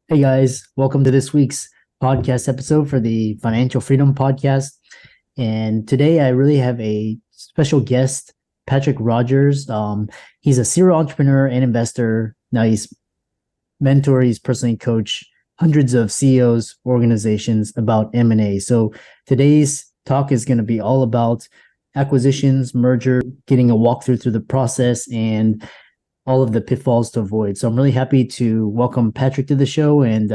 Hey guys, welcome to this week's podcast episode for the Financial Freedom Podcast. And today I really have a special guest, Patrick Rogers. He's a serial entrepreneur and investor. Now he's he's personally coached hundreds of CEOs, organizations about M&A. So today's talk is going to be all about acquisitions, merger, getting a walkthrough through the process, and all of the pitfalls to avoid. So I'm really happy to welcome Patrick to the show and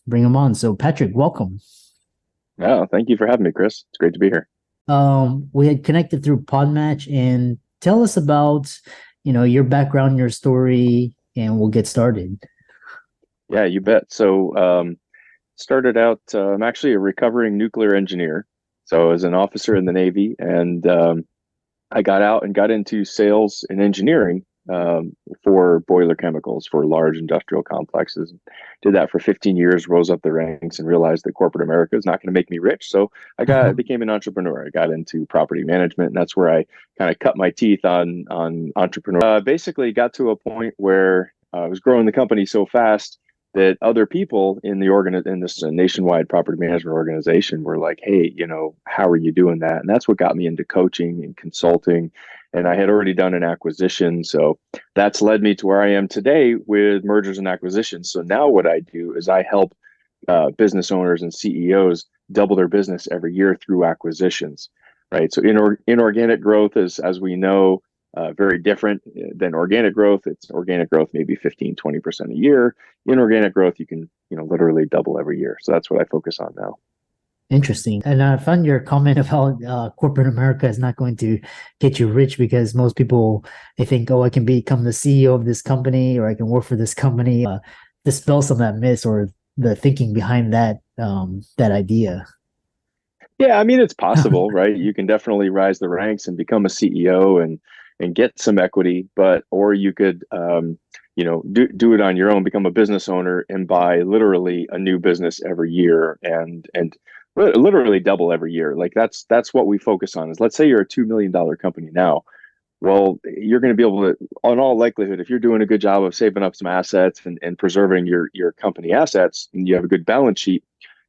bring him on. So Patrick, welcome. Oh, thank you for having me, Chris. It's great to be here. We had connected through Podmatch, and tell us about your background, your story, and we'll get started. Yeah, you bet. Started out, I'm actually a recovering nuclear engineer. So I was an officer in the Navy, and I got out and got into sales and engineering for boiler chemicals for large industrial complexes. Did that for 15 years, rose up the ranks, and realized that corporate America is not going to make me rich. So I became an entrepreneur. I got into property management, and that's where I kind of cut my teeth on entrepreneur. Basically, got to a point where I was growing the company so fast that other people in this nationwide property management organization were like, "Hey, how are you doing that?" And that's what got me into coaching and consulting. And I had already done an acquisition, so that's led me to where I am today with mergers and acquisitions. So now what I do is I help business owners and CEOs double their business every year through acquisitions, right? So inorganic growth is, as we know, very different than organic growth. It's organic growth, maybe 15-20% a year. Inorganic growth, you can, literally double every year. So that's what I focus on now. Interesting. And I found your comment about corporate America is not going to get you rich because most people they think, oh, I can become the CEO of this company or I can work for this company. Dispel some of that myth or the thinking behind that idea. Yeah, I mean, it's possible, right? You can definitely rise the ranks and become a CEO and get some equity, or you could do it on your own, become a business owner and buy literally a new business every year and literally double every year. Like that's what we focus on. Is let's say you're a $2 million company now. Well, you're going to be able to, on all likelihood, if you're doing a good job of saving up some assets and preserving your company assets, and you have a good balance sheet,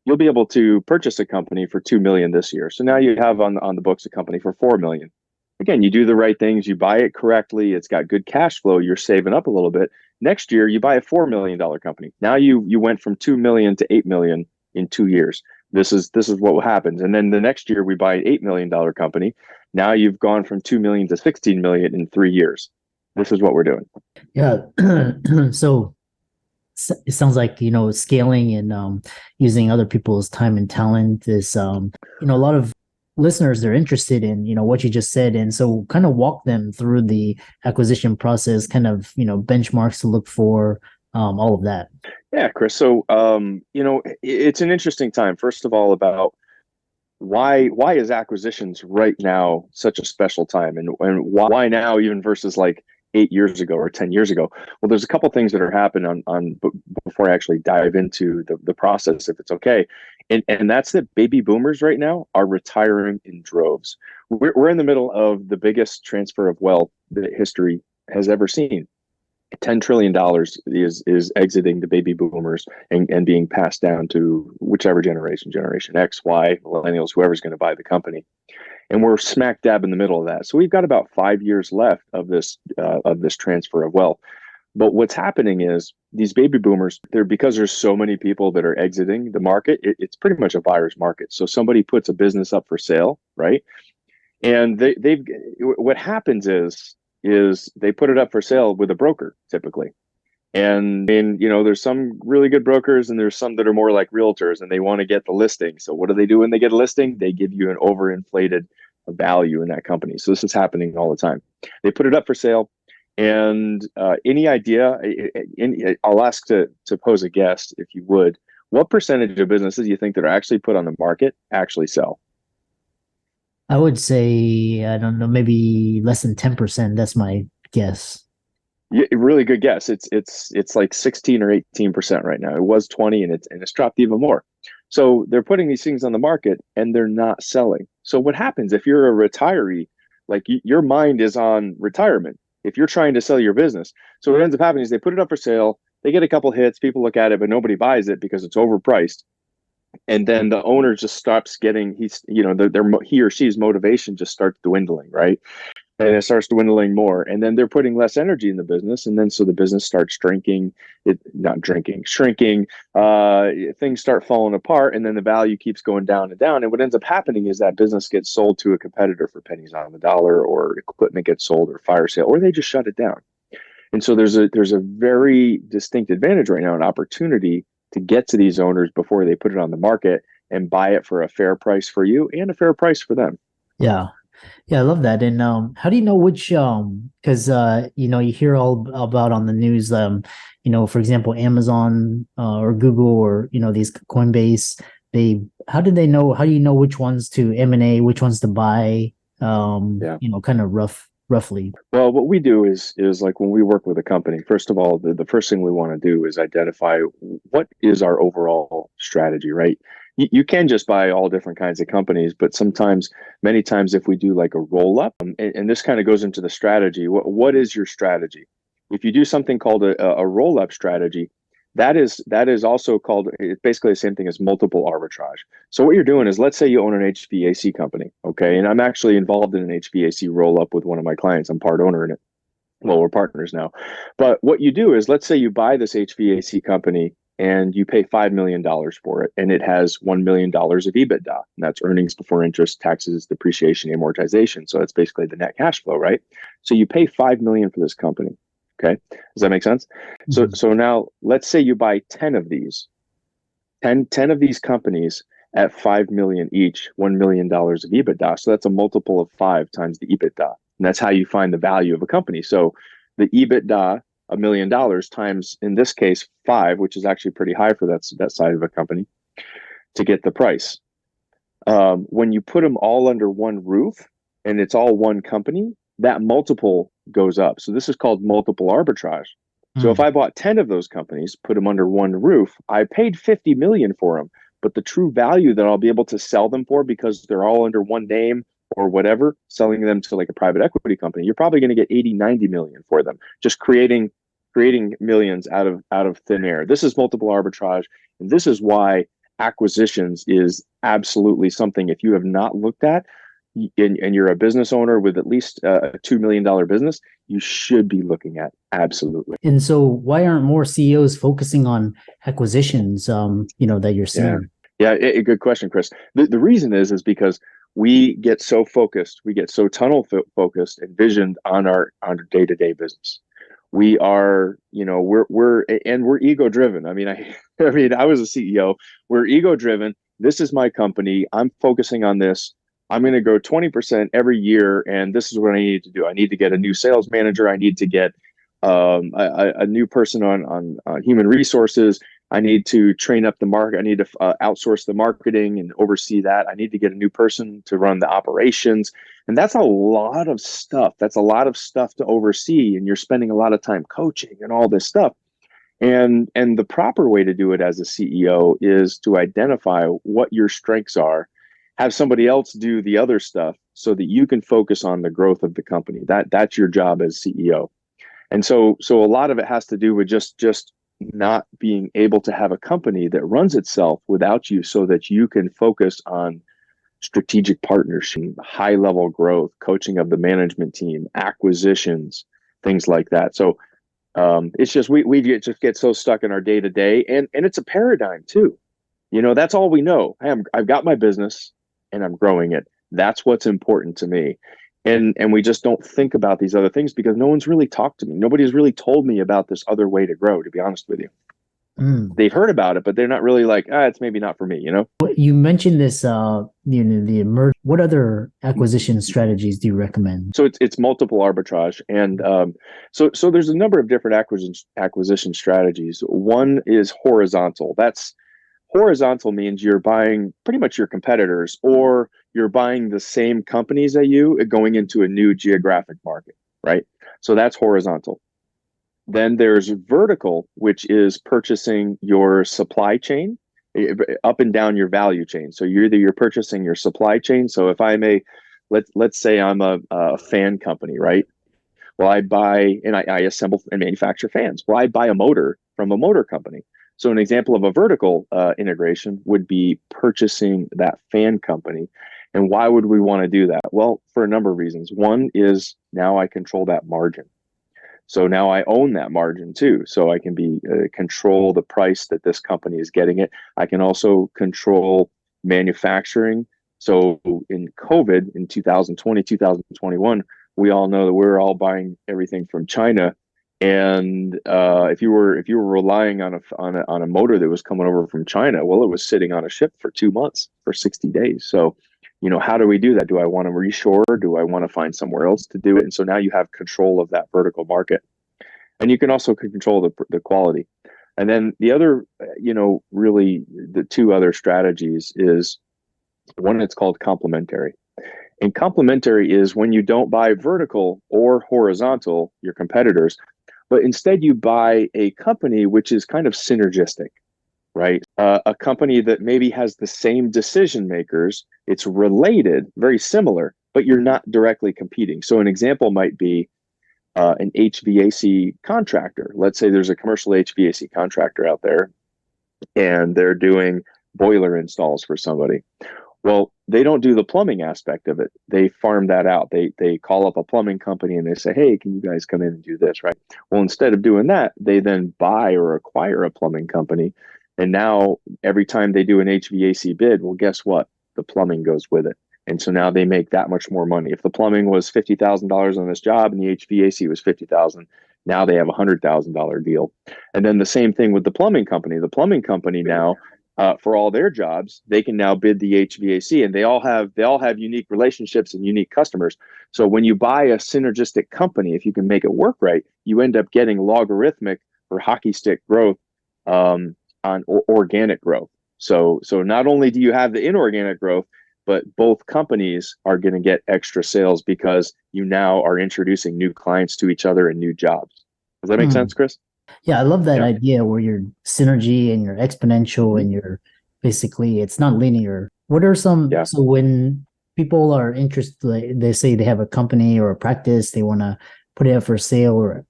you'll be able to purchase a company for 2 million this year. So now you have on the books a company for 4 million. Again, you do the right things, you buy it correctly, it's got good cash flow, you're saving up a little bit. Next year, you buy a $4 million company. Now you went from 2 million to 8 million in 2 years. This is what happens. And then the next year we buy an $8 million company. Now you've gone from 2 million to 16 million in 3 years. This is what we're doing. Yeah. So it sounds like scaling and using other people's time and talent is a lot of listeners they're interested in what you just said, and so kind of walk them through the acquisition process, kind of benchmarks to look for, all of that. Yeah, Chris. So it's an interesting time. First of all, about why is acquisitions right now such a special time, and why now even versus like 8 years ago or 10 years ago? Well, there's a couple things that are happening before I actually dive into the process, if it's okay. And that's that baby boomers right now are retiring in droves. We're in the middle of the biggest transfer of wealth that history has ever seen. $10 trillion is exiting the baby boomers and being passed down to whichever generation X, Y, millennials, whoever's going to buy the company. And we're smack dab in the middle of that. So we've got about 5 years left of this transfer of wealth. But what's happening is these baby boomers, because there's so many people that are exiting the market, it's pretty much a buyer's market. So somebody puts a business up for sale, right? And they've what happens is they put it up for sale with a broker typically. And there's some really good brokers and there's some that are more like realtors and they want to get the listing. So what do they do when they get a listing? They give you an overinflated value in that company. So this is happening all the time. They put it up for sale. And any idea, I'll ask to pose a guest, if you would, what percentage of businesses you think that are actually put on the market actually sell? I would say, I don't know, maybe less than 10%. That's my guess. Yeah, really good guess. It's like 16 or 18% right now. It was 20 and it's dropped even more. So they're putting these things on the market and they're not selling. So what happens if you're a retiree, like your mind is on retirement if you're trying to sell your business. So what ends up happening is they put it up for sale. they get a couple hits, people look at it, but nobody buys it because it's overpriced. And then the owner just stops getting, he or she's motivation just starts dwindling, right? And it starts dwindling more, and then they're putting less energy in the business, and then so the business starts shrinking. Things start falling apart, and then the value keeps going down and down. And what ends up happening is that business gets sold to a competitor for pennies on the dollar, or equipment gets sold, or fire sale, or they just shut it down. And so there's a very distinct advantage right now, an opportunity to get to these owners before they put it on the market and buy it for a fair price for you and a fair price for them. Yeah. Yeah, I love that. And how do you know which because you hear all about on the news for example, Amazon or Google or these Coinbase, how do you know which ones to M&A, which ones to buy? Yeah. Kind of roughly. Well, what we do is like when we work with a company, first of all, the first thing we want to do is identify what is our overall strategy, right? You can just buy all different kinds of companies, but many times, if we do like a roll up, and this kind of goes into the strategy, what is your strategy? If you do something called a roll up strategy, that is also called, it's basically the same thing as multiple arbitrage. So what you're doing is, let's say you own an HVAC company, okay? And I'm actually involved in an HVAC roll up with one of my clients. I'm part owner in it. Well, we're partners now. But what you do is, let's say you buy this HVAC company and you pay $5 million for it, and it has $1 million of EBITDA. And that's earnings before interest, taxes, depreciation, amortization. So that's basically the net cash flow, right? So you pay $5 million for this company. Okay. Does that make sense? Mhm. So now let's say you buy 10 of these, 10 of these companies at 5 million each, $1 million of EBITDA. So that's a multiple of 5 times the EBITDA. And that's how you find the value of a company. So the EBITDA, $1 million times, in this case, 5, which is actually pretty high for that side of a company, to get the price. When you put them all under one roof and it's all one company, that multiple goes up. So this is called multiple arbitrage. So if I bought 10 of those companies, put them under one roof, I paid 50 million for them, but the true value that I'll be able to sell them for, because they're all under one name or whatever, selling them to like a private equity company, you're probably going to get 80, 90 million for them, just creating millions out of thin air. This is multiple arbitrage, and this is why acquisitions is absolutely something, if you have not looked at, and you're a business owner with at least a $2 million business, you should be looking at. Absolutely. And so why aren't more CEOs focusing on acquisitions, that you're seeing? Yeah, good question, Chris. The reason is because we get so focused, we get so tunnel focused and visioned on our day-to-day business. We are, we're ego driven. I mean, I was a CEO. We're ego driven. This is my company. I'm focusing on this. I'm going to grow 20% every year, and this is what I need to do. I need to get a new sales manager. I need to get a new person on human resources. I need to train up the market. I need to outsource the marketing and oversee that. I need to get a new person to run the operations. And that's a lot of stuff. That's a lot of stuff to oversee. And you're spending a lot of time coaching and all this stuff. And the proper way to do it as a CEO is to identify what your strengths are, have somebody else do the other stuff so that you can focus on the growth of the company. That's your job as CEO. And so a lot of it has to do with just not being able to have a company that runs itself without you, so that you can focus on strategic partnership, high level growth, coaching of the management team, acquisitions, things like that. So it's just we just get so stuck in our day to day, and it's a paradigm too. That's all we know. I've got my business and I'm growing it. That's what's important to me. And we just don't think about these other things because no one's really talked to me. Nobody's really told me about this other way to grow, to be honest with you. They've heard about it, but they're not really like, it's maybe not for me, You mentioned this, the emerge. What other acquisition strategies do you recommend? So it's multiple arbitrage, and so there's a number of different acquisition strategies. One is horizontal. That's horizontal means you're buying pretty much your competitors, or you're buying the same companies that you, going into a new geographic market, right? So that's horizontal. Then there's vertical, which is purchasing your supply chain up and down your value chain. So you're purchasing your supply chain. So if I'm let's say I'm a fan company, right? Well, I buy and I assemble and manufacture fans. Well, I buy a motor from a motor company. So an example of a vertical integration would be purchasing that fan company. And why would we want to do that? Well, for a number of reasons. One is now I control that margin. So now I own that margin too. So I can control the price that this company is getting it. I can also control manufacturing. So in COVID in 2020, 2021, we all know that we're all buying everything from China. And if you were relying on a motor that was coming over from China, well, it was sitting on a ship for 2 months, for 60 days. So, how do we do that? Do I want to reshore? Do I want to find somewhere else to do it? And so now you have control of that vertical market, and you can also control the quality. And then the other, really the two other strategies is one, it's called complementary. And complementary is when you don't buy vertical or horizontal, your competitors, but instead you buy a company which is kind of synergistic, right? A company that maybe has the same decision makers, it's related, very similar, but you're not directly competing. So an example might be an HVAC contractor. Let's say there's a commercial HVAC contractor out there and they're doing boiler installs for somebody. Well, they don't do the plumbing aspect of it. They farm that out. They call up a plumbing company and they say, hey, can you guys come in and do this, right? Well, instead of doing that, they then buy or acquire a plumbing company. And now every time they do an HVAC bid, well, guess what? The plumbing goes with it. And so now they make that much more money. If the plumbing was $50,000 on this job and the HVAC was $50,000, now they have a $100,000 deal. And then the same thing with the plumbing company. The plumbing company now, for all their jobs, they can now bid the HVAC, and they all have unique relationships and unique customers. So when you buy a synergistic company, if you can make it work right, you end up getting logarithmic or hockey stick growth on organic growth. So not only do you have the inorganic growth, but both companies are going to get extra sales because you now are introducing new clients to each other and new jobs. Does that make sense, Chris? Yeah, I love that idea where you're synergy and you're exponential and you're basically, it's not linear. What are some, so when people are interested, they say they have a company or a practice, they want to put it up for sale or,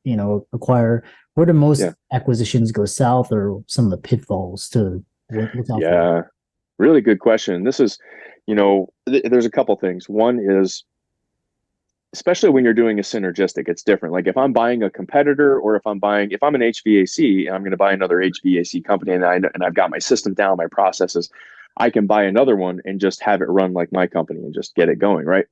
acquire, where do most acquisitions go south, or some of the pitfalls to look out for? Really good question. This is, there's a couple things. One is, especially when you're doing a synergistic, it's different. Like if I'm buying a competitor, or if I'm an HVAC and I'm going to buy another HVAC company, and I've got my system down, my processes, I can buy another one and just have it run like my company and just get it going, right?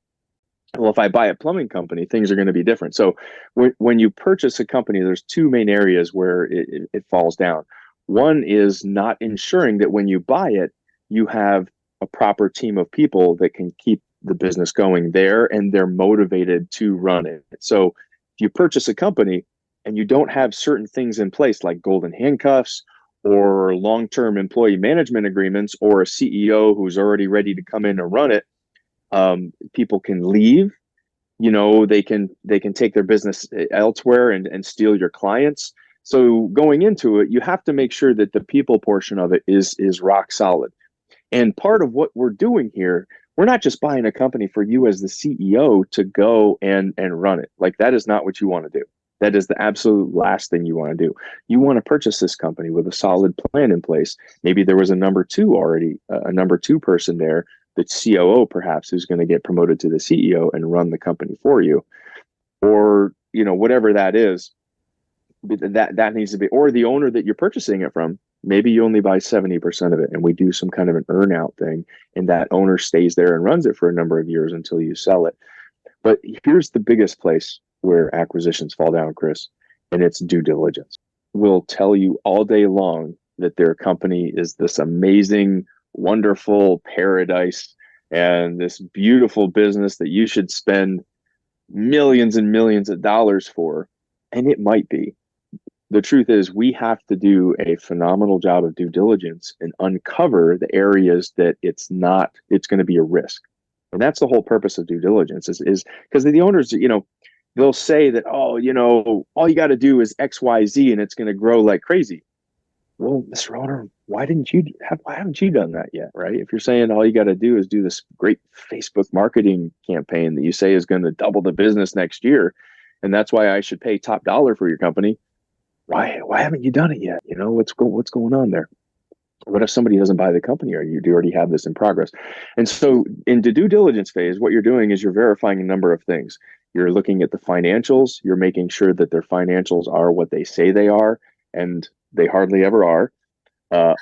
Well, if I buy a plumbing company, things are going to be different. So when you purchase a company, there's two main areas where it falls down. One is not ensuring that when you buy it, you have a proper team of people that can keep the business going there, and they're motivated to run it. So if you purchase a company and you don't have certain things in place, like golden handcuffs or long-term employee management agreements, or a CEO who's already ready to come in and run it, people can leave. They can take their business elsewhere and steal your clients. So going into it, you have to make sure that the people portion of it is rock solid. And part of what we're doing here, we're not just buying a company for you as the CEO to go and run it. Like, that is not what you want to do. That is the absolute last thing you want to do. You want to purchase this company with a solid plan in place. Maybe there was a number two already, a number two person there, the COO perhaps, who's going to get promoted to the CEO and run the company for you, or whatever that is. That needs to be, or the owner that you're purchasing it from. Maybe you only buy 70% of it, and we do some kind of an earn out thing, and that owner stays there and runs it for a number of years until you sell it. But here's the biggest place where acquisitions fall down, Chris, and it's due diligence. We'll tell you all day long that their company is this amazing, wonderful paradise and this beautiful business that you should spend millions and millions of dollars for, and it might be. The truth is, we have to do a phenomenal job of due diligence and uncover the areas that it's going to be a risk. And that's the whole purpose of due diligence, is because the owners, they'll say that, all you got to do is X, Y, Z, and it's going to grow like crazy. Well, Mr. Owner, why haven't you done that yet, right? If you're saying all you got to do is do this great Facebook marketing campaign that you say is going to double the business next year, and that's why I should pay top dollar for your company. why haven't you done it yet? What's going on there? What if somebody doesn't buy the company, or you do already have this in progress? And so in the due diligence phase, what you're doing is you're verifying a number of things. You're looking at the financials. You're making sure that their financials are what they say they are, and they hardly ever are.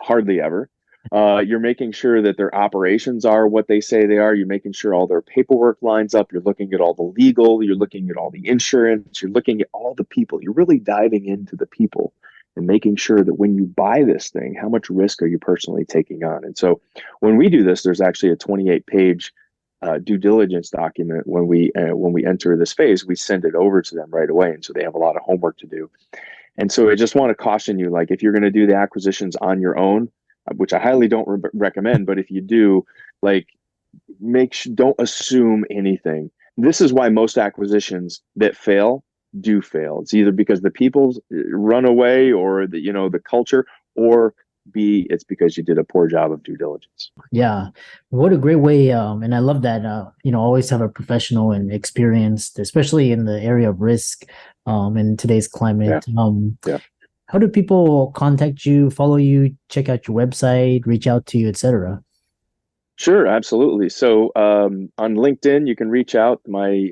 Hardly ever. You're making sure that their operations are what they say they are. You're making sure all their paperwork lines up. You're looking at all the legal. You're looking at all the insurance. You're looking at all the people. You're really diving into the people and making sure that when you buy this thing, how much risk are you personally taking on? And so when we do this, there's actually a 28-page due diligence document. When we enter this phase, we send it over to them right away. And so they have a lot of homework to do. And so I just want to caution you, like, if you're going to do the acquisitions on your own, which I highly don't recommend, but if you do, like, don't assume anything. This is why most acquisitions that fail do fail. It's either because the people run away, or the culture, or B, it's because you did a poor job of due diligence. Yeah, what a great way. And I love that, always have a professional and experienced, especially in the area of risk, in today's climate. Yeah. How do people contact you, follow you, check out your website, reach out to you, etc.? Sure, absolutely. So on LinkedIn, you can reach out. My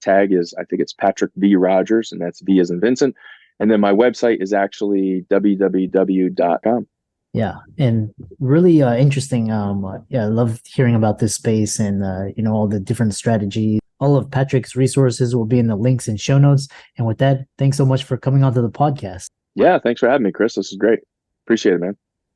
tag is, I think it's Patrick V. Rogers, and that's V as in Vincent. And then my website is actually www.com. Yeah, and really interesting. Yeah, I love hearing about this space and all the different strategies. All of Patrick's resources will be in the links and show notes. And with that, thanks so much for coming onto the podcast. Yeah, thanks for having me, Chris. This is great. Appreciate it, man.